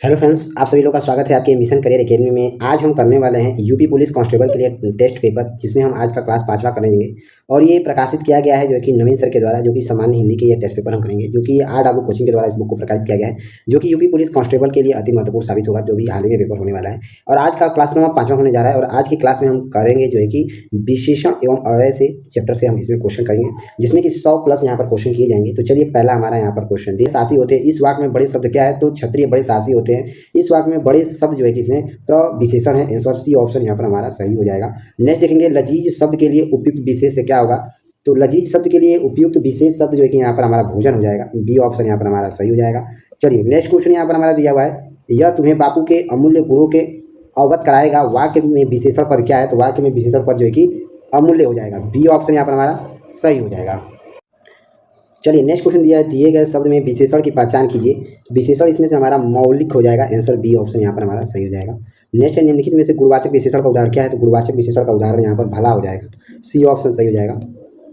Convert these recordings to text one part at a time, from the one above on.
Hello friends, आप सभी लोग का स्वागत है आपके मिशन करियर एकेडमी में। आज हम करने वाले हैं यूपी पुलिस कांस्टेबल के लिए टेस्ट पेपर, जिसमें हम आज का क्लास 5वां करेंगे। और ये प्रकाशित किया गया है जो कि नवीन सर के द्वारा, जो कि सामान्य हिंदी के ये टेस्ट पेपर हम करेंगे, जो कि RW कोचिंग के द्वारा इस बुक को प्रकाशित किया गया है, जो कि यूपी पुलिस कांस्टेबल के लिए अति महत्वपूर्ण साबित होगा, जो भी हाल ही में पेपर होने वाला है। और आज का क्लास नंबर 5वां होने जा रहा है। और आज की क्लास में हम करेंगे जो है कि विशेषण एवं अव्यय से चैप्टर से हम इसमें क्वेश्चन करेंगे, जिसमें कि 100+ यहाँ पर क्वेश्चन किए जाएंगे। तो चलिए, पहला हमारा यहाँ पर क्वेश्चन, देश सासी होते हैं, इस वाक्य में बड़े शब्द क्या है? तो क्षत्रिय बड़े सासी होते हैं। इस वाक्य में बड़े शब्द जो है कि इसमें प्रविशेषण है। आंसर सी ऑप्शन यहाँ पर हमारा सही हो जाएगा। नेक्स्ट देखेंगे, लजीज शब्द के लिए उपयुक्त विशेष से क्या होगा? तो लजीज शब्द के लिए उपयुक्त विशेष शब्द जो है कि यहाँ पर हमारा भोजन हो जाएगा। बी ऑप्शन यहाँ पर हमारा सही हो जाएगा। चलिए, नेक्स्ट क्वेश्चन यहाँ पर हमारा दिया हुआ है, यह तुम्हें बापू के अमूल्य गुणों के अवगत कराएगा। वाक्य में विशेषण पर क्या है? तो वाक्य में विशेषण पर जो है कि अमूल्य हो जाएगा। बी ऑप्शन यहाँ पर हमारा सही हो जाएगा। चलिए, नेक्स्ट क्वेश्चन दिया है, दिए गए शब्द में विशेषण की पहचान कीजिए। विशेषण इसमें से हमारा मौलिक हो जाएगा। आंसर बी ऑप्शन यहाँ पर हमारा सही हो जाएगा। नेक्स्ट है, निम्नलिखित में से गुणवाचक विशेषण का उदाहरण क्या है? तो गुणवाचक विशेषण का उदाहरण यहाँ पर भला हो जाएगा। सी ऑप्शन सही हो जाएगा।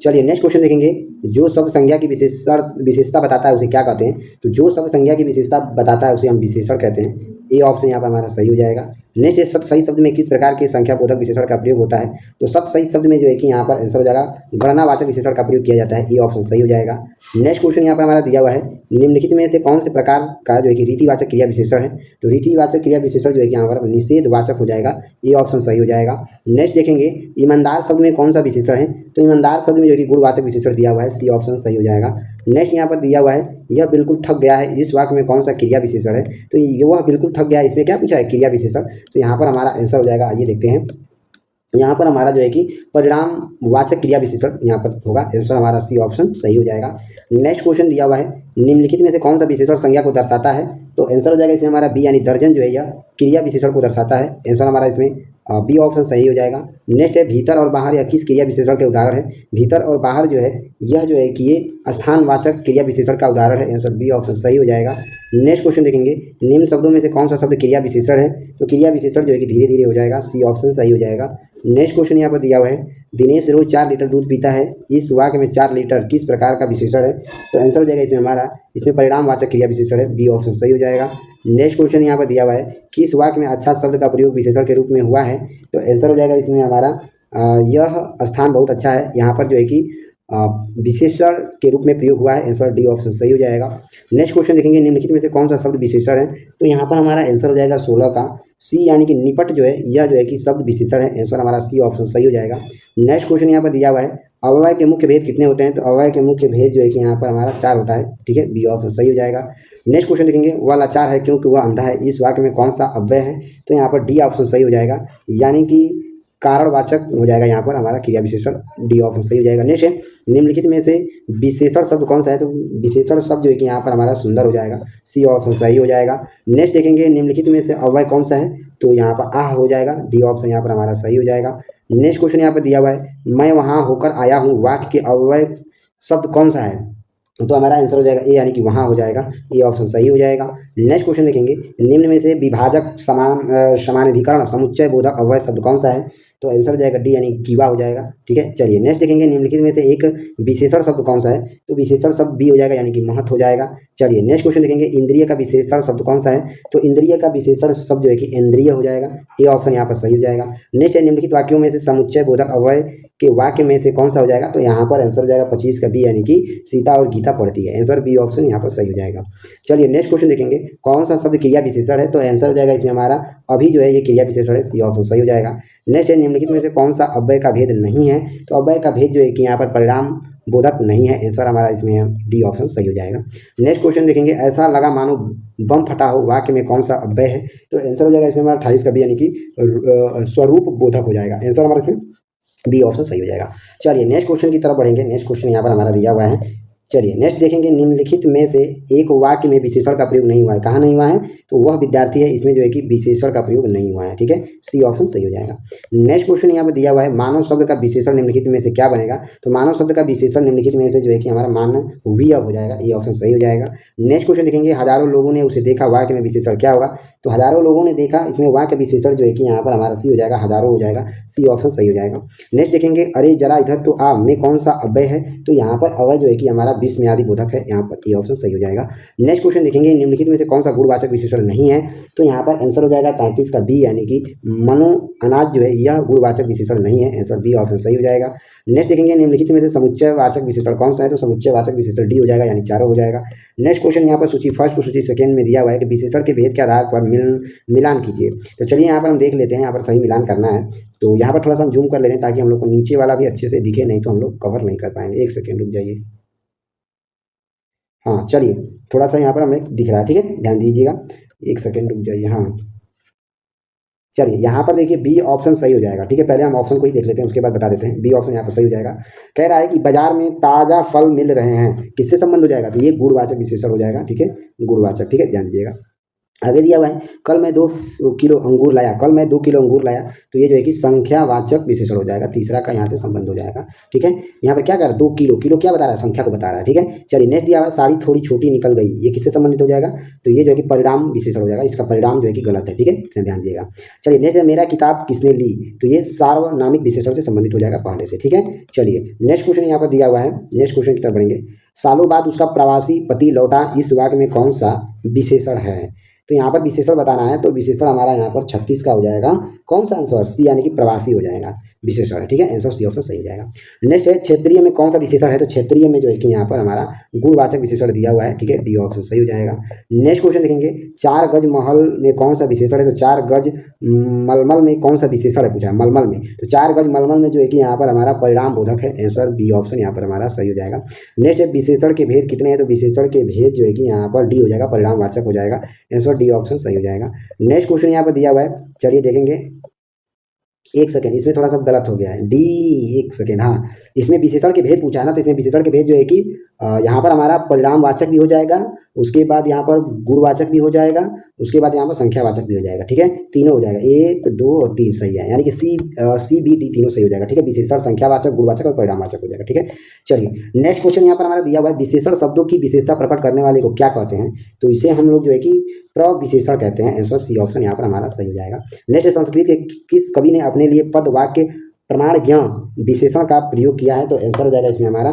चलिए, नेक्स्ट क्वेश्चन देखेंगे, जो शब्द संज्ञा की विशेषता बताता है उसे क्या कहते हैं? तो जो शब्द संज्ञा की विशेषता बताता है उसे हम विशेषण कहते हैं। ए ऑप्शन यहाँ पर हमारा सही हो जाएगा। नेक्स्ट है, सत सही शब्द में किस प्रकार के संख्या बोधक विशेषण का प्रयोग होता है? तो सत सही शब्द में जो है कि यहाँ पर आंसर हो जाएगा गणनावाचक विशेषण का प्रयोग किया जाता है। ए ऑप्शन सही हो जाएगा। नेक्स्ट क्वेश्चन यहाँ पर हमारा दिया हुआ है, निम्नलिखित में से कौन से प्रकार का जो है कि रीतिवाचक क्रिया विशेषण है? तो रीतिवाचक क्रिया विशेषण जो है कि यहाँ पर निषेधवाचक हो जाएगा। ए ऑप्शन सही हो जाएगा। नेक्स्ट देखेंगे, ईमानदार शब्द में कौन सा विशेषण है? तो ईमानदार शब्द में जो है कि गुणवाचक विशेषण दिया हुआ है। सी ऑप्शन सही हो जाएगा। नेक्स्ट यहाँ पर दिया हुआ है, यह बिल्कुल थक गया है, इस वाक्य में कौन सा क्रिया विशेषण है? तो वह बिल्कुल थक गया है, इसमें क्या पूछा है? क्रिया विशेषण। तो यहाँ पर हमारा आंसर हो जाएगा। आइए देखते हैं, यहाँ पर हमारा जो है कि परिणामवाचक क्रिया विशेषण यहाँ पर होगा। आंसर हमारा सी ऑप्शन सही हो जाएगा। नेक्स्ट क्वेश्चन दिया हुआ है, निम्नलिखित में से कौन सा विशेषण संज्ञा को दर्शाता है? तो आंसर हो जाएगा इसमें हमारा बी, यानी दर्जन जो है यह क्रिया विशेषण को दर्शाता है। आंसर हमारा इसमें बी ऑप्शन सही हो जाएगा। नेक्स्ट है, भीतर और बाहर, यह किस क्रिया विशेषण के उदाहरण है? भीतर और बाहर जो है यह जो है कि ये स्थानवाचक क्रिया विशेषण का उदाहरण है। आंसर बी ऑप्शन सही हो जाएगा। नेक्स्ट क्वेश्चन देखेंगे, निम्न शब्दों में से कौन सा शब्द क्रिया विशेषण है? तो क्रिया विशेषण जो है कि धीरे धीरे हो जाएगा। सी ऑप्शन सही हो जाएगा। नेक्स्ट क्वेश्चन यहाँ पर दिया हुआ है, दिनेश रोज 4 लीटर दूध पीता है, इस वाक्य में 4 लीटर किस प्रकार का विशेषण है? तो आंसर हो जाएगा इसमें हमारा, इसमें परिणामवाचक क्रिया विशेषण है। बी ऑप्शन सही हो जाएगा। नेक्स्ट क्वेश्चन यहाँ पर दिया हुआ है, किस वाक्य में अच्छा शब्द का प्रयोग विशेषण के रूप में हुआ है? तो आंसर हो जाएगा इसमें हमारा यह स्थान बहुत अच्छा है, यहाँ पर जो है कि विशेषण के रूप में प्रयोग हुआ है। आंसर डी ऑप्शन सही हो जाएगा। नेक्स्ट क्वेश्चन देखेंगे, निम्नलिखित में से कौन सा शब्द विशेषण है? तो यहाँ पर हमारा आंसर हो जाएगा 16 का सी, यानी कि निपट जो है यह जो है कि शब्द विशेषण है। आंसर हमारा सी ऑप्शन सही हो जाएगा। नेक्स्ट क्वेश्चन यहाँ पर दिया हुआ है, अव्यय के मुख्य भेद कितने होते हैं? तो अव्यय के मुख्य भेद जो है कि यहाँ पर हमारा 4 होता है। ठीक है, बी ऑप्शन सही हो जाएगा। नेक्स्ट क्वेश्चन देखेंगे, वह लाचार है क्योंकि वह अंधा है, इस वाक्य में कौन सा अव्यय है? तो यहाँ पर डी ऑप्शन सही हो जाएगा, यानी कि कारणवाचक हो जाएगा यहाँ पर हमारा क्रिया विशेषण। डी ऑप्शन सही हो जाएगा। नेक्स्ट है, निम्नलिखित में से विशेषण शब्द कौन सा है? तो विशेषण शब्द जो है कि यहाँ पर हमारा सुंदर हो जाएगा। सी ऑप्शन सही हो जाएगा। नेक्स्ट देखेंगे, निम्नलिखित में से अव्यय कौन सा है? तो यहाँ पर आह हो जाएगा। डी ऑप्शन यहाँ पर हमारा सही हो जाएगा। नेक्स्ट क्वेश्चन यहाँ पर दिया हुआ है, मैं वहाँ होकर आया हूँ, वाक्य के अव्यय शब्द कौन सा है? तो हमारा आंसर हो जाएगा ए, यानी कि वहाँ हो जाएगा। ए ऑप्शन सही हो जाएगा। नेक्स्ट क्वेश्चन देखेंगे, निम्न में से विभाजक समानाधिकरण समुच्चय बोधक अव्यय शब्द कौन सा है? तो आंसर हो जाएगा डी, यानी कीवा हो जाएगा। ठीक है, चलिए नेक्स्ट देखेंगे, निम्नलिखित में से एक विशेषण शब्द कौन सा है? तो विशेषण शब्द बी हो जाएगा, यानी कि महत हो जाएगा। चलिए नेक्स्ट क्वेश्चन देखेंगे, इंद्रिय का विशेषण शब्द कौन सा है? तो इंद्रिय का विशेषण शब्द जो है कि इंद्रिय हो जाएगा। ए ऑप्शन यहाँ पर सही हो जाएगा। नेक्स्ट है, निम्नलिखित वाक्यों में से समुच्चय बोधक अव्यय के वाक्य में से कौन सा हो जाएगा? तो यहाँ पर आंसर हो जाएगा 25 का बी, यानी कि सीता और गीता पढ़ती है। आंसर बी ऑप्शन यहाँ पर सही हो जाएगा। चलिए नेक्स्ट क्वेश्चन देखेंगे, कौन सा शब्द क्रिया विशेषण है? तो आंसर हो जाएगा इसमें हमारा अभी जो है ये क्रिया विशेषण है। सी ऑप्शन सही हो जाएगा। नेक्स्ट है, निम्नलिखित में से कौन सा अव्यय का भेद नहीं है? तो अव्यय का भेद जो है कि यहाँ पर परिणाम बोधक नहीं है। आंसर हमारा इसमें डी ऑप्शन सही हो जाएगा। नेक्स्ट क्वेश्चन देखेंगे, ऐसा लगा मानो बम फटा हो, वाक्य में कौन सा अव्यय है? तो आंसर हो जाएगा इसमें हमारा 28 का बी, यानी कि स्वरूप बोधक हो जाएगा। आंसर हमारा इसमें बी ऑप्शन सही हो जाएगा। चलिए नेक्स्ट क्वेश्चन की तरफ बढ़ेंगे। नेक्स्ट क्वेश्चन यहाँ पर हमारा दिया हुआ है, चलिए नेक्स्ट देखेंगे, निम्नलिखित में से एक वाक्य में विशेषण का प्रयोग नहीं हुआ है। कहाँ नहीं हुआ है? तो वह विद्यार्थी है, इसमें जो है कि विशेषण का प्रयोग नहीं हुआ है। ठीक है, सी ऑप्शन सही हो जाएगा। नेक्स्ट क्वेश्चन यहाँ पर दिया हुआ है, मानव शब्द का विशेषण निम्नलिखित में से क्या बनेगा? तो मानव शब्द का विशेषण निम्नलिखित में से जो है कि हमारा मानवीय हो जाएगा। ये ऑप्शन सही हो जाएगा। नेक्स्ट क्वेश्चन देखेंगे, हजारों लोगों ने उसे देखा, वाक्य में विशेषण क्या होगा? तो हजारों लोगों ने देखा, इसमें वाक्य विशेषण जो है कि यहाँ पर हमारा सी हो जाएगा, हजारों हो जाएगा। सी ऑप्शन सही हो जाएगा। नेक्स्ट देखेंगे, अरे जरा इधर तो आ में कौन सा अव्यय है? तो यहाँ पर अव्यय जो है कि हमारा विश्व मियादी बोधक है, यहाँ पर ये ऑप्शन सही हो जाएगा। नेक्स्ट क्वेश्चन देखेंगे, निम्नलिखित में से कौन सा गुणवाचक विशेषण नहीं है, तो यहाँ पर आंसर हो जाएगा 33 का बी, यानी कि मनो अनाज जो है यह गुणवाचक विशेषण नहीं है, आंसर बी ऑप्शन सही हो जाएगा। नेक्स्ट देखेंगे, निम्नलिखित में से समुच्चयवाचक विशेषण कौन सा है, तो समुच्चयवाचक विशेषण डी हो जाएगा, यानी चारों हो जाएगा। नेक्स्ट क्वेश्चन यहाँ पर सूची फर्स्ट को सूची सेकंड में दिया हुआ है कि विशेषण के भेद के आधार पर मिलान कीजिए। तो चलिए यहाँ पर हम देख लेते हैं, यहाँ पर सही मिलान करना है। तो यहाँ पर थोड़ा सा हम जूम कर लेते हैं ताकि हम लोग को नीचे वाला भी अच्छे से दिखे, नहीं तो हम लोग कवर नहीं कर पाएंगे। एक सेकेंड रुक जाइए। हाँ चलिए, थोड़ा सा यहाँ पर हमें दिख रहा है, ठीक है, ध्यान दीजिएगा। एक सेकेंड रुक जाइए। हाँ चलिए, यहाँ पर देखिए बी ऑप्शन सही हो जाएगा, ठीक है। पहले हम ऑप्शन को ही देख लेते हैं, उसके बाद बता देते हैं। बी ऑप्शन यहाँ पर सही हो जाएगा। कह रहा है कि बाजार में ताज़ा फल मिल रहे हैं, किससे संबंध हो जाएगा, तो ये गुणवाचक विशेषण हो जाएगा, ठीक है, गुणवाचक, ठीक है, ध्यान दीजिएगा। आगे दिया हुआ है, कल मैं 2 किलो अंगूर लाया, कल मैं 2 किलो अंगूर लाया, तो ये जो है कि संख्यावाचक विशेषण हो जाएगा, तीसरा का यहाँ से संबंध हो जाएगा, ठीक है। यहाँ पर क्या कर रहा है, 2 किलो, किलो क्या बता रहा है, संख्या को बता रहा है, ठीक है। चलिए नेक्स्ट दिया हुआ है, साड़ी थोड़ी छोटी निकल गई, ये किससे संबंधित हो जाएगा, तो ये जो है कि परिणाम विशेषण हो जाएगा, इसका परिणाम जो है कि गलत है, ठीक है, इसे ध्यान दीजिएगा। चलिए नेक्स्ट, मेरा किताब किसने ली, तो ये सार्वनामिक विशेषण से संबंधित हो जाएगा पहले से, ठीक है। चलिए नेक्स्ट क्वेश्चन यहाँ पर दिया हुआ है, नेक्स्ट क्वेश्चन की तरफ बढ़ेंगे। सालों बाद उसका प्रवासी पति लौटा, इस वाक्य में कौन सा विशेषण है, तो यहाँ पर विशेषण बताना है, तो विशेषण हमारा यहाँ पर 36 का हो जाएगा, कौन सा आंसर, सी, यानी कि प्रवासी हो जाएगा विशेषण, ठीक है, आंसर सी ऑप्शन सही हो जाएगा। नेक्स्ट है, क्षेत्रीय में कौन सा विशेषण है, तो क्षेत्रीय में जो है कि यहाँ पर हमारा गुणवाचक विशेषण दिया हुआ है, ठीक है, डी ऑप्शन सही हो जाएगा। नेक्स्ट क्वेश्चन देखेंगे, 4 गज महल में कौन सा विशेषण है, तो 4 गज मलमल में कौन सा विशेषण है, पूछा है मलमल में, तो 4 गज मलमल में जो है कि यहाँ पर हमारा परिणाम बोधक है, आंसर बी ऑप्शन यहाँ पर हमारा सही हो जाएगा। नेक्स्ट है, विशेषण के भेद कितने हैं, तो विशेषण के भेद जो है कि यहाँ पर डी हो जाएगा, परिणामवाचक हो जाएगा, आंसर डी ऑप्शन सही हो जाएगा। नेक्स्ट क्वेश्चन यहाँ पर दिया हुआ है, चलिए देखेंगे। एक सेकेंड, इसमें थोड़ा सा गलत हो गया है, डी, एक सेकेंड, हाँ, इसमें विशेषण के भेद पूछा है ना, तो इसमें विशेषण के भेद जो है कि यहाँ पर हमारा परिणामवाचक भी हो जाएगा, उसके बाद यहाँ पर गुणवाचक भी हो जाएगा, उसके बाद यहाँ पर संख्यावाचक भी हो जाएगा, ठीक है, तीनों हो जाएगा, 1, 2 और 3 सही है, यानी कि सी बी डी तीनों सही हो जाएगा, ठीक है, विशेषण, संख्यावाचक, गुणवाचक और परिणामवाचक हो जाएगा, ठीक है। चलिए नेक्स्ट क्वेश्चन यहाँ पर हमारा दिया हुआ है, विशेषण शब्दों की विशेषता प्रकट करने वाले को क्या कहते हैं, तो इसे हम लोग जो है कि प्रविशेषण कहते हैं, आंसर सी ऑप्शन यहाँ पर हमारा सही हो जाएगा। नेक्स्ट, संस्कृत के किस कवि ने अपने लिए पद, वाक्य, प्रमाण, ज्ञान विशेषण का प्रयोग किया है, तो आंसर हो जाएगा इसमें हमारा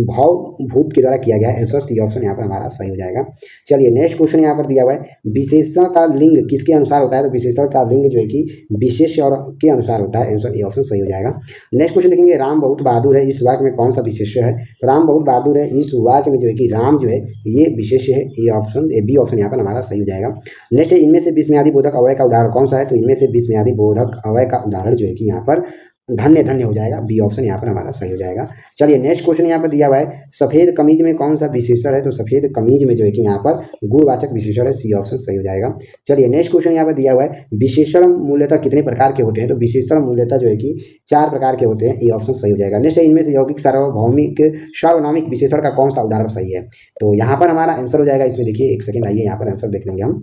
भावभूत के द्वारा किया गया है, आंसर सी ऑप्शन यहाँ पर हमारा सही हो जाएगा। चलिए नेक्स्ट क्वेश्चन यहाँ पर दिया हुआ है, विशेषण का लिंग किसके अनुसार होता है, तो विशेषण का लिंग जो है कि विशेष और के अनुसार होता है, आंसर ए ऑप्शन सही हो जाएगा। नेक्स्ट क्वेश्चन देखेंगे, राम बहुत बहादुर है, इस वाक्य में कौन सा विशेष्य है, तो राम बहुत बहादुर है, इस वाक्य में जो है कि राम जो है ये विशेष्य है, ए ऑप्शन, बी ऑप्शन यहाँ पर हमारा सही हो जाएगा। नेक्स्ट है, इनमें से विस्मयादि बोधक अवयव का उदाहरण कौन सा है, तो इनमें से विस्मयादि बोधक अवयव का उदाहरण जो है कि यहाँ पर धन्य धन्य हो जाएगा, बी ऑप्शन यहाँ पर हमारा सही हो जाएगा। चलिए नेक्स्ट क्वेश्चन यहाँ पर दिया हुआ है, सफेद कमीज में कौन सा विशेषण है, तो सफेद कमीज में जो है कि यहाँ पर गुणवाचक विशेषण है, सी ऑप्शन सही हो जाएगा। चलिए नेक्स्ट क्वेश्चन यहाँ पर दिया हुआ है, विशेषण मूल्यतः कितने प्रकार के होते हैं, तो विशेषण मूल्यतः जो है कि 4 प्रकार के होते हैं, ए ऑप्शन सही हो जाएगा। नेक्स्ट है, इनमें से यौगिक, सार्वभौमिक, सार्वनामिक विशेषण का कौन सा उदाहरण सही है, तो यहाँ पर हमारा आंसर हो जाएगा, इसमें देखिए, एक सेकेंड आइए, यहाँ पर आंसर देख लेंगे हम,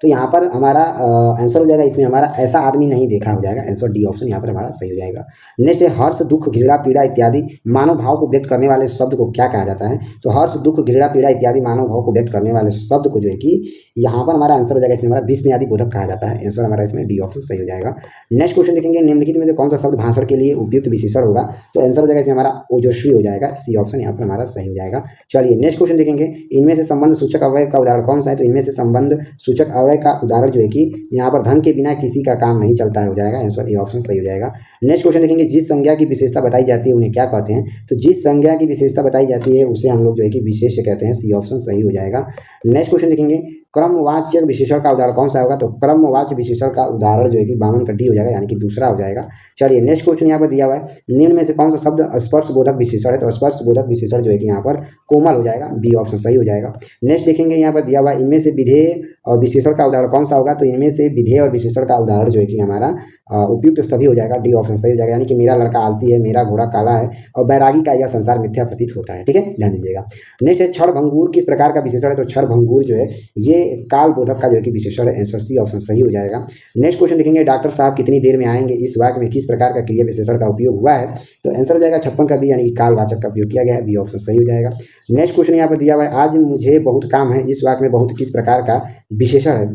तो यहाँ पर हमारा आंसर हो जाएगा, इसमें हमारा ऐसा आदमी नहीं देखा हो जाएगा, आंसर डी ऑप्शन यहाँ पर हमारा सही हो जाएगा। नेक्स्ट है, हर्ष, दुख, घृणा, पीड़ा इत्यादि मानव भाव को व्यक्त करने वाले शब्द को क्या कहा जाता है, तो हर्ष, दुख, घृणा, पीड़ा इत्यादि मानव भाव को व्यक्त करने वाले शब्द को जो है कि यहाँ पर हमारा आंसर हो जाएगा, इसमें हमारा विस्मयादि बोधक कहा जाता है, आंसर हमारा इसमें डी ऑप्शन सही हो जाएगा। नेक्स्ट क्वेश्चन देखेंगे, निम्नलिखित में से कौन सा शब्द भाषण के लिए उपयुक्त विशेषण होगा, तो आंसर हो जाएगा इसमें हमारा ओजस्वी हो जाएगा, सी ऑप्शन यहाँ पर हमारा सही हो जाएगा। चलिए नेक्स्ट क्वेश्चन देखेंगे, इनमें से संबंध सूचक अवयव का उदाहरण कौन सा है, तो इनमें से संबंध सूचक अवयव का उदाहरण जो है कि यहाँ पर धन के बिना किसी का काम नहीं चलता है, हो जाएगा, आंसर ए ऑप्शन सही हो जाएगा। नेक्स्ट क्वेश्चन देखेंगे, जिस संज्ञा की विशेषता बताई जाती है उन्हें क्या कहते हैं, तो जिस संज्ञा की विशेषता बताई जाती है उसे हम लोग जो है कि विशेष्य कहते हैं, सी ऑप्शन सही हो जाएगा। नेक्स्ट क्वेश्चन देखेंगे, क्रमवाच्य विशेषण का उदाहरण कौन सा होगा, तो क्रमवाच्य विशेषण का उदाहरण जो है कि 52 का डी हो जाएगा, यानी कि दूसरा हो जाएगा। चलिए नेक्स्ट क्वेश्चन यहाँ पर दिया हुआ है, निम्न में से कौन सा शब्द स्पर्श बोधक विशेषण है, तो स्पर्श बोधक विशेषण जो है कि यहाँ पर कोमल हो जाएगा, बी ऑप्शन सही हो जाएगा। नेक्स्ट देखेंगे, यहाँ पर दिया हुआ है, इनमें से विधेय और विशेषण का उदाहरण कौन सा होगा, तो इनमें से विधेय और विशेषण का उदाहरण जो है कि हमारा उपयुक्त सभी हो जाएगा, डी ऑप्शन सही हो जाएगा, यानी कि मेरा लड़का आलसी है, मेरा घोड़ा काला है और बैरागी का यह संसार मिथ्या प्रतीत होता है, ठीक है, ध्यान दीजिएगा। नेक्स्ट है, क्षण भंगुर किस प्रकार का विशेषण है, तो क्षण भंगुर जो है ये काल बोधक का जो है कि विशेषण है, आंसर सी ऑप्शन सही हो जाएगा। नेक्स्ट क्वेश्चन देखेंगे, डॉक्टर साहब कितनी देर में आएंगे, इस वाक्य में किस प्रकार का क्रिया विशेषण का उपयोग हुआ है, तो आंसर हो जाएगा 56 का बी, यानी कि कालवाचक का उपयोग किया गया है, बी ऑप्शन सही हो जाएगा। नेक्स्ट क्वेश्चन यहाँ पर दिया हुआ है, आज मुझे बहुत काम है, इस वाक्य में बहुत किस प्रकार का विशेषण है,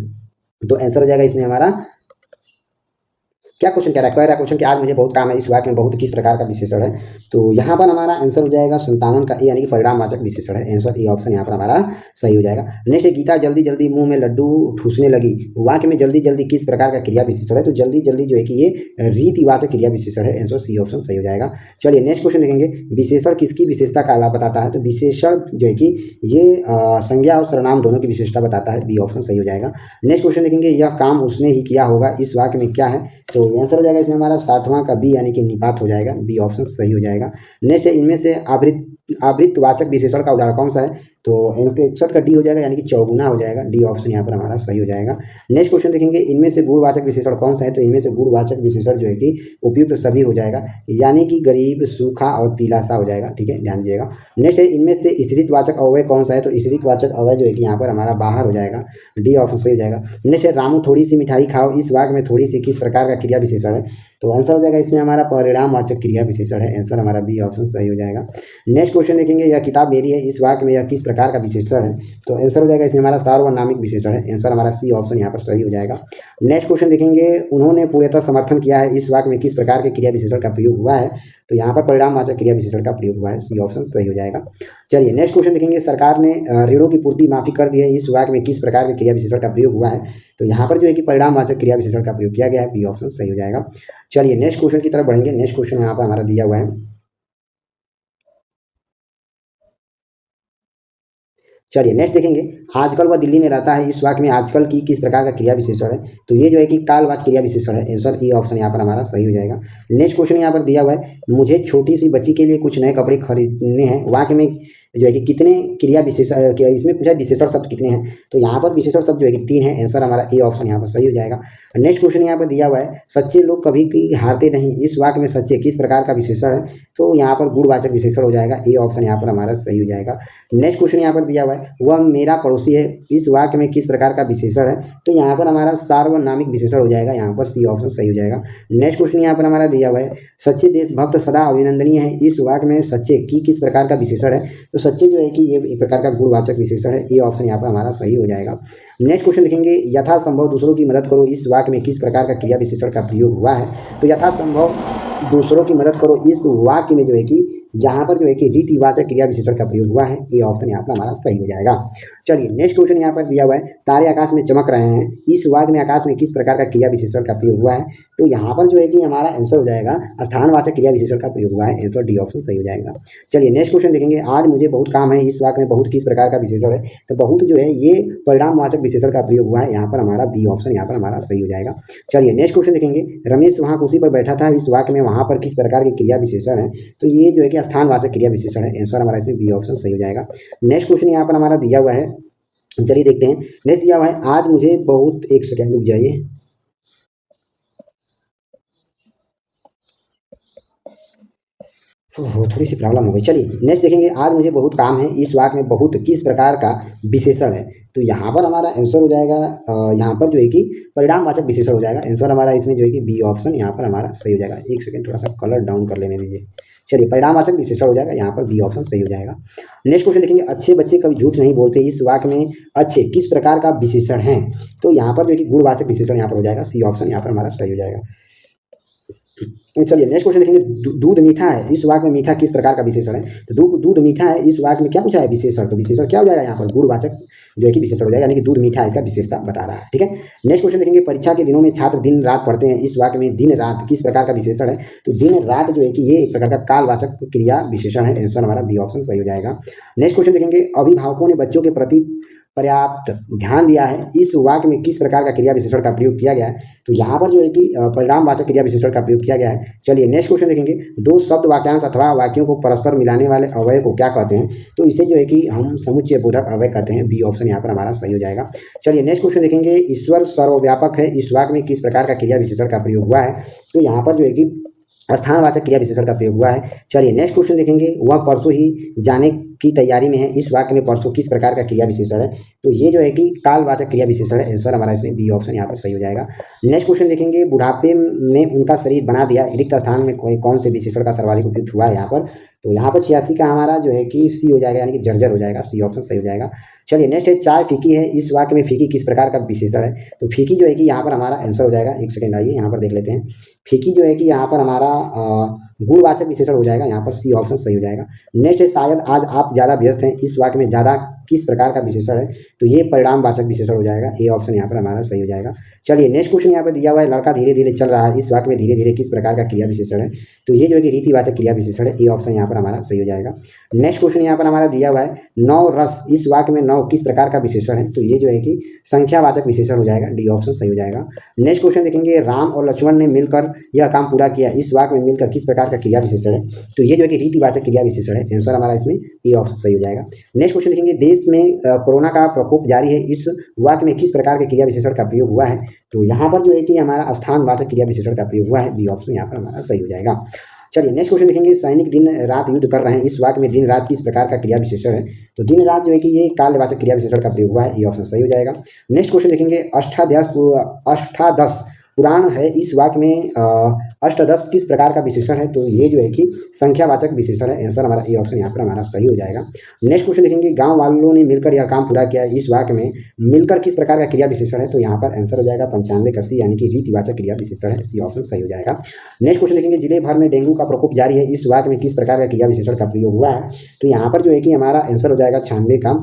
तो आंसर हो जाएगा इसमें हमारा क्या क्वेश्चन कह रहा है क्वेश्चन कि आज मुझे बहुत काम है, इस वाक्य में बहुत किस प्रकार का विशेषण है। तो यहाँ पर हमारा आंसर हो जाएगा 57 का ए, यानी कि परिणामवाचक विशेषण है। आंसर ए ऑप्शन यहाँ पर हमारा सही हो जाएगा। नेक्स्ट, गीता जल्दी जल्दी मुंह में लड्डू ठूसने लगी। वाक्य में जल्दी जल्दी किस प्रकार का क्रिया विशेषण है। तो जल्दी जल्दी जो है कि ये रीतिवाचक क्रिया विशेषण है। आंसर सी ऑप्शन सही हो जाएगा। चलिए नेक्स्ट क्वेश्चन देखेंगे, विशेषण किसकी विशेषता का लाभ बताता है। तो विशेषण जो है कि ये संज्ञा और सर्वनाम दोनों की विशेषता बताता है। बी ऑप्शन सही हो जाएगा। नेक्स्ट क्वेश्चन देखेंगे, यह काम उसने ही किया होगा, इस वाक्य में क्या है। तो आंसर हो जाएगा इसमें हमारा 60वां का बी, यानी कि निपात हो जाएगा। बी ऑप्शन सही हो जाएगा। नेक्स्ट है, इनमें से आवृत्तवाचक विशेषण का उदाहरण कौन सा है। तो 61 का डी हो जाएगा, यानी कि चौगुना हो जाएगा। डी ऑप्शन यहाँ पर हमारा सही हो जाएगा। नेक्स्ट क्वेश्चन देखेंगे, इनमें से गुणवाचक विशेषण कौन सा है। तो इनमें से गुणवाचक विशेषण जो है कि उपयुक्त सभी हो जाएगा, यानी कि गरीब, सूखा और पीला सा हो जाएगा। ठीक है, ध्यान दीजिएगा। नेक्स्ट है, इनमें से स्त्रीवाचक अव्यय कौन सा है। तो स्त्रीवाचक अव्यय जो है कि यहाँ पर हमारा बाहर हो जाएगा। डी ऑप्शन सही हो जाएगा। नेक्स्ट है, रामू थोड़ी सी मिठाई खाओ, इस वाक्य में थोड़ी सी किस प्रकार का क्रिया विशेषण है। तो आंसर हो जाएगा इसमें हमारा परिणामवाचक क्रिया विशेषण है। आंसर हमारा बी ऑप्शन सही हो जाएगा। नेक्स्ट क्वेश्चन देखेंगे, यह किताब मेरी है, इस वाक्य में यह किस प्रकार का विशेषण है। तो आंसर हो जाएगा इसमें हमारा सार्वनामिक विशेषण है। आंसर हमारा सी ऑप्शन यहाँ पर सही हो जाएगा। नेक्स्ट क्वेश्चन देखेंगे, उन्होंने पूर्णतः समर्थन किया है, इस वाक्य में किस प्रकार के क्रिया विशेषण का प्रयोग हुआ है। तो यहाँ पर परिणामवाचक क्रिया विशेषण का प्रयोग हुआ है। सी ऑप्शन सही हो जाएगा। चलिए नेक्स्ट क्वेश्चन देखेंगे, सरकार ने ऋणों की पूर्ति माफी कर दी है, इस वाक्य में किस प्रकार के क्रिया विशेषण का प्रयोग हुआ है। तो यहाँ पर जो है कि परिणामवाचक क्रिया विशेषण का प्रयोग किया गया है। बी ऑप्शन सही हो जाएगा। चलिए नेक्स्ट क्वेश्चन की तरफ बढ़ेंगे। नेक्स्ट क्वेश्चन यहाँ पर हमारा दिया हुआ है। चलिए नेक्स्ट देखेंगे, आजकल वह दिल्ली में रहता है, इस वाक्य में आजकल की किस प्रकार का क्रिया विशेषण है। तो ये जो है कि कालवाचक क्रिया विशेषण है। आंसर ए ऑप्शन यहाँ पर हमारा सही हो जाएगा। नेक्स्ट क्वेश्चन यहाँ पर दिया हुआ है, मुझे छोटी सी बच्ची के लिए कुछ नए कपड़े खरीदने हैं, वाक्य में जो है कि कितने क्रिया विशेषण, इसमें पूछा विशेषण शब्द कितने हैं। तो यहाँ पर विशेषण शब्द जो है कि 3 है। आंसर हमारा ए ऑप्शन यहाँ पर सही हो जाएगा। नेक्स्ट क्वेश्चन यहाँ पर दिया हुआ है, सच्चे लोग कभी भी हारते नहीं, इस वाक्य में सच्चे किस प्रकार का विशेषण है। तो यहाँ पर गुणवाचक विशेषण हो जाएगा। ए ऑप्शन यहाँ पर हमारा सही हो जाएगा। नेक्स्ट क्वेश्चन यहाँ पर दिया हुआ है, वह मेरा पड़ोसी है, इस वाक्य में किस प्रकार का विशेषण है। तो यहाँ पर हमारा सार्वनामिक विशेषण हो जाएगा। यहाँ पर सी ऑप्शन सही हो जाएगा। नेक्स्ट क्वेश्चन यहाँ पर हमारा दिया हुआ है, सच्चे देशभक्त सदा अभिनंदनीय है, इस वाक्य में सच्चे की किस प्रकार का विशेषण है। तो सच्चे जो है कि ये एक प्रकार का गुणवाचक विशेषण है। ए ऑप्शन यहाँ पर हमारा सही हो जाएगा। नेक्स्ट क्वेश्चन देखेंगे, यथासंभव दूसरों की मदद करो, इस वाक्य में किस प्रकार का क्रिया विशेषण का प्रयोग हुआ है। तो यथासंभव दूसरों की मदद करो, इस वाक्य में जो है कि यहाँ पर जो है कि रीतिवाचक क्रिया विशेषण का प्रयोग हुआ है। ए ऑप्शन यहाँ पर हमारा सही हो जाएगा। चलिए नेक्स्ट क्वेश्चन यहाँ पर दिया हुआ है, तारे आकाश में चमक रहे हैं, इस वाक्य में आकाश में किस प्रकार का क्रिया विशेषण का प्रयोग हुआ है। तो यहाँ पर जो है कि हमारा आंसर हो जाएगा स्थानवाचक क्रिया विशेषण का प्रयोग हुआ है। आंसर डी ऑप्शन सही हो जाएगा। चलिए नेक्स्ट क्वेश्चन देखेंगे, आज मुझे बहुत काम है, इस वाक्य में बहुत किस प्रकार का विशेषण है। तो बहुत जो है ये परिणामवाचक विशेषण का प्रयोग हुआ है। यहाँ पर हमारा बी ऑप्शन यहाँ पर हमारा सही हो जाएगा। चलिए नेक्स्ट क्वेश्चन देखेंगे, रमेश वहाँ कुर्सी पर बैठा था, इस वाक्य में वहाँ पर किस प्रकार की क्रिया विशेषण है। तो ये जो है कि स्थानवाचक क्रिया विशेषण है। आंसर हमारा इसमें बी ऑप्शन सही हो जाएगा। नेक्स्ट क्वेश्चन यहाँ पर हमारा दिया हुआ है, चलिए देखते हैं। नेक्स्ट दिया हुआ है, आज मुझे बहुत, एक सेकेंड रुक जाइए, थोड़ी सी प्रॉब्लम हो गई। चलिए नेक्स्ट देखेंगे, आज मुझे बहुत काम है, इस वाक्य में बहुत किस प्रकार का विशेषण है। तो यहाँ पर हमारा आंसर हो जाएगा, यहाँ पर जो है कि परिणामवाचक विशेषण हो जाएगा। आंसर हमारा इसमें जो है कि बी ऑप्शन यहाँ पर हमारा सही हो जाएगा। एक सेकेंड थोड़ा सा कलर डाउन कर लेने दीजिए। चलिए परिणामवाचक विशेषण हो जाएगा, यहाँ पर बी ऑप्शन सही हो जाएगा। नेक्स्ट क्वेश्चन देखेंगे, अच्छे बच्चे कभी झूठ नहीं बोलते, इस वाक्य में अच्छे किस प्रकार का विशेषण है। तो यहाँ पर जो है कि गुणवाचक विशेषण यहाँ पर हो जाएगा। सी ऑप्शन यहाँ पर हमारा सही हो जाएगा। चलिए नेक्स्ट क्वेश्चन देखेंगे, दूध मीठा है, इस वाक्य में मीठा किस प्रकार का विशेषण है। तो दूध मीठा है, इस वाक्य में क्या पूछा है विशेषण। तो विशेषण क्या हो जाएगा, यहाँ पर गुणवाचक जो है कि विशेषण हो जाएगा, यानी कि दूध मीठा इसका विशेषता बता रहा है। ठीक है, नेक्स्ट क्वेश्चन देखेंगे, परीक्षा के दिनों में छात्र दिन रात पढ़ते हैं, इस वाक्य में दिन रात किस प्रकार का विशेषण है। तो दिन रात जो है कि ये एक प्रकार का कालवाचक क्रिया विशेषण है। आंसर हमारा बी ऑप्शन सही हो जाएगा। नेक्स्ट क्वेश्चन देखेंगे, अभिभावकों ने बच्चों के प्रति पर्याप्त ध्यान दिया है, इस वाक्य में किस प्रकार का क्रिया विशेषण का प्रयोग किया गया है। तो यहाँ पर जो है कि परिणामवाचक क्रिया विशेषण का प्रयोग किया गया है। चलिए नेक्स्ट क्वेश्चन देखेंगे, दो शब्द वाक्यांश अथवा वाक्यों को परस्पर मिलाने वाले अवयव को क्या कहते हैं। तो इसे जो है कि हम समुच्चय बोधक अवयव कहते हैं। बी ऑप्शन यहाँ पर हमारा सही हो जाएगा। चलिए नेक्स्ट क्वेश्चन देखेंगे, ईश्वर सर्वव्यापक है, इस वाक्य में किस प्रकार का क्रिया विशेषण का प्रयोग हुआ है। तो यहाँ पर जो है कि स्थानवाचक क्रिया विशेषण का प्रयोग हुआ है। चलिए नेक्स्ट क्वेश्चन देखेंगे, वह परसों ही जाने की तैयारी में है, इस वाक्य में परसों किस प्रकार का क्रिया विशेषण है। तो ये जो है कि कालवाचक क्रिया विशेषण है। आंसर हमारा इसमें बी ऑप्शन यहाँ पर सही हो जाएगा। नेक्स्ट क्वेश्चन देखेंगे, बुढ़ापे ने उनका शरीर बना दिया, रिक्त स्थान में कौन से विशेषण का सर्वाधिक उपयुक्त हुआ है यहाँ पर। तो यहाँ पर 86 का हमारा जो है कि सी हो जाएगा, यानी कि जर्जर हो जाएगा, सी ऑप्शन सही हो जाएगा। चलिए नेक्स्ट है चाय फीकी है, इस वाक्य में फीकी किस प्रकार का विशेषण है? तो फीकी जो है कि यहाँ पर हमारा आंसर हो जाएगा, एक सेकंड आइए यहाँ पर देख लेते हैं। फीकी जो है कि यहाँ पर हमारा गुणवाचक विशेषण हो जाएगा, यहाँ पर सी ऑप्शन सही हो जाएगा। नेक्स्ट है शायद आज आप ज़्यादा व्यस्त हैं, इस वाक्य में ज़्यादा किस प्रकार का विशेषण है? तो ये परिणामवाचक विशेषण हो जाएगा, ए ऑप्शन यहाँ पर हमारा सही हो जाएगा। चलिए नेक्स्ट क्वेश्चन यहाँ पर दिया हुआ है, लड़का धीरे धीरे चल रहा है, इस वाक्य में धीरे धीरे किस प्रकार का क्रिया विशेषण है? तो ये जो है कि रीतिवाचक क्रिया विशेषण है, ए ऑप्शन यहाँ पर हमारा सही हो जाएगा। नेक्स्ट क्वेश्चन यहाँ पर हमारा दिया हुआ है, नौ रस, इस वाक्य में नौ किस प्रकार का विशेषण है? तो ये जो है कि संख्यावाचक विशेषण हो जाएगा, डी ऑप्शन सही हो जाएगा। नेक्स्ट क्वेश्चन देखेंगे, राम और लक्ष्मण ने मिलकर यह काम पूरा किया, इस वाक्य में मिलकर किस प्रकार का क्रिया विशेषण है? तो ये जो है कि रीतिवाचक क्रिया विशेषण है, आंसर हमारा इसमें ए ऑप्शन सही हो जाएगा। नेक्स्ट क्वेश्चन देखेंगे, देश में कोरोना का प्रकोप जारी है, इस वाक्य में किस प्रकार के क्रिया विशेषण का प्रयोग हुआ है? तो यहाँ पर जो है कि हमारा स्थानवाचक क्रिया विशेषण का प्रयोग हुआ है, बी ऑप्शन यहाँ पर हमारा सही हो जाएगा। चलिए नेक्स्ट क्वेश्चन देखेंगे, सैनिक दिन रात युद्ध कर रहे हैं, इस वाक्य में दिन रात किस प्रकार का क्रिया विशेषण है? तो दिन रात जो है कि ये काल्यवाचक क्रिया विशेषण का प्रयोग हुआ है, ये ऑप्शन सही हो जाएगा। नेक्स्ट क्वेश्चन देखेंगे, अष्टादश पुराण है, इस वाक्य में अष्टादश किस प्रकार का विशेषण है? तो ये जो है कि संख्यावाचक विशेषण है, आंसर हमारा ए ऑप्शन यहाँ पर हमारा सही हो जाएगा। नेक्स्ट क्वेश्चन देखेंगे, गांव वालों ने मिलकर यह काम पूरा किया, इस वाक्य में मिलकर किस प्रकार का क्रिया विशेषण है? तो यहाँ पर आंसर हो जाएगा 95 का सी, यानी कि रीतिवाचक क्रिया विशेषण है, सी ऑप्शन सही हो जाएगा। नेक्स्ट क्वेश्चन देखेंगे, जिले भर में डेंगू का प्रकोप जारी है, इस वाक्य में किस प्रकार का क्रिया विशेषण का प्रयोग हुआ है? तो यहाँ पर जो है कि हमारा आंसर हो जाएगा 96 का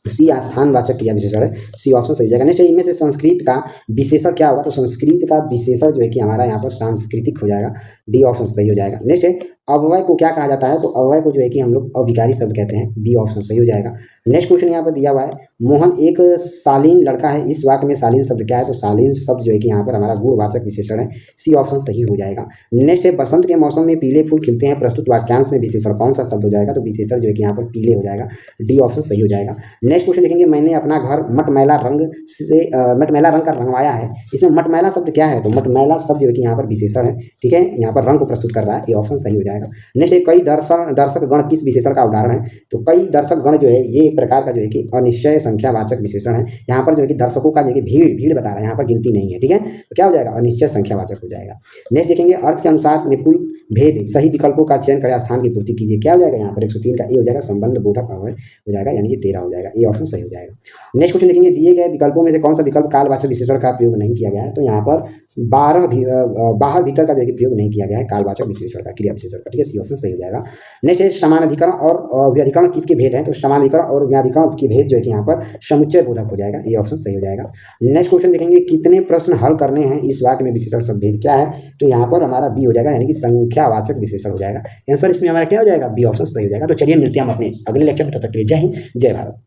सी, स्थानवाचक क्रिया विशेषण है, सी ऑप्शन सही हो जाएगा। नेक्स्ट इनमें से संस्कृत का विशेषण क्या होगा? तो संस्कृत का विशेषण जो है कि हमारा यहाँ पर सांस्कृतिक हो जाएगा, डी ऑप्शन सही हो जाएगा। नेक्स्ट है अव्यय को क्या कहा जाता है? तो अव्यय को जो है कि हम लोग अविकारी शब्द कहते हैं, बी ऑप्शन सही हो जाएगा। नेक्स्ट क्वेश्चन यहाँ पर दिया हुआ है, मोहन एक शालीन लड़का है, इस वाक्य में शालीन शब्द क्या है? तो शालीन शब्द जो है कि यहाँ पर हमारा गुणवाचक विशेषण है, सी ऑप्शन सही हो जाएगा। नेक्स्ट है बसंत के मौसम में पीले फूल खिलते हैं, प्रस्तुत वाक्यांश में विशेषण कौन सा शब्द हो जाएगा? तो विशेषण जो है कि यहाँ पर पीले हो जाएगा, डी ऑप्शन सही हो जाएगा। नेक्स्ट क्वेश्चन देखेंगे, मैंने अपना घर मटमैला रंग से मटमैला रंग का रंगवाया है, इसमें मटमैला शब्द क्या है? तो मटमैला शब्द जो है कि यहाँ पर विशेषण है, ठीक है, यहाँ पर रंग को प्रस्तुत कर रहा है, ये ऑप्शन सही हो जाएगा। नेक्स्ट है कई दर्शक गण किस विशेषण का उदाहरण है? तो कई दर्शक गण जो है ये प्रकार का जो है कि अनिश्चय संख्यावाचक विशेषण है, यहाँ पर जो है कि दर्शकों का जो है कि भीड़ बता रहा है, यहाँ पर गिनती नहीं है, ठीक है, तो क्या हो जाएगा? अनिश्चय संख्यावाचक हो जाएगा। नेक्स्ट देखेंगे, अर्थ के अनुसार में कुल भेद, सही विकल्पों का चयन करें, स्थान की पूर्ति कीजिए, क्या हो जाएगा? यहाँ पर 103 का ए हो जाएगा, संबंध बोधक अव्यय हो जाएगा, यानी कि 13 हो जाएगा, ए ऑप्शन सही हो जाएगा। नेक्स्ट क्वेश्चन देखेंगे, दिए गए विकल्पों में से कौन सा विकल्प कालवाचक विशेषण का प्रयोग नहीं किया गया है? तो यहाँ पर बाहर भीतर का जो है कि प्रयोग नहीं किया गया है कालवाचक विशेषण का, क्रिया विशेषण का, ठीक है, सी ऑप्शन सही हो जाएगा। नेक्स्ट है समानाधिकरण और व्याधिकरण किसके भेद हैं? तो समानाधिकरण और व्याधिकरण के भेद जो है कि यहाँ पर समुच्चय बोधक हो जाएगा, ये ऑप्शन सही हो जाएगा। नेक्स्ट क्वेश्चन देखेंगे, कितने प्रश्न हल करने हैं, इस वाक्य में विशेषण शब्द भेद क्या है? तो यहाँ पर हमारा बी हो जाएगा, यानी कि संख्यावाचक विशेषण हो जाएगा, आंसर इसमें हमारा क्या हो जाएगा? बी ऑप्शन सही हो जाएगा। तो चलिए मिलते हैं हम अपने अगले लेक्चर में, तब तक के लिए जय हिंद, जय भारत।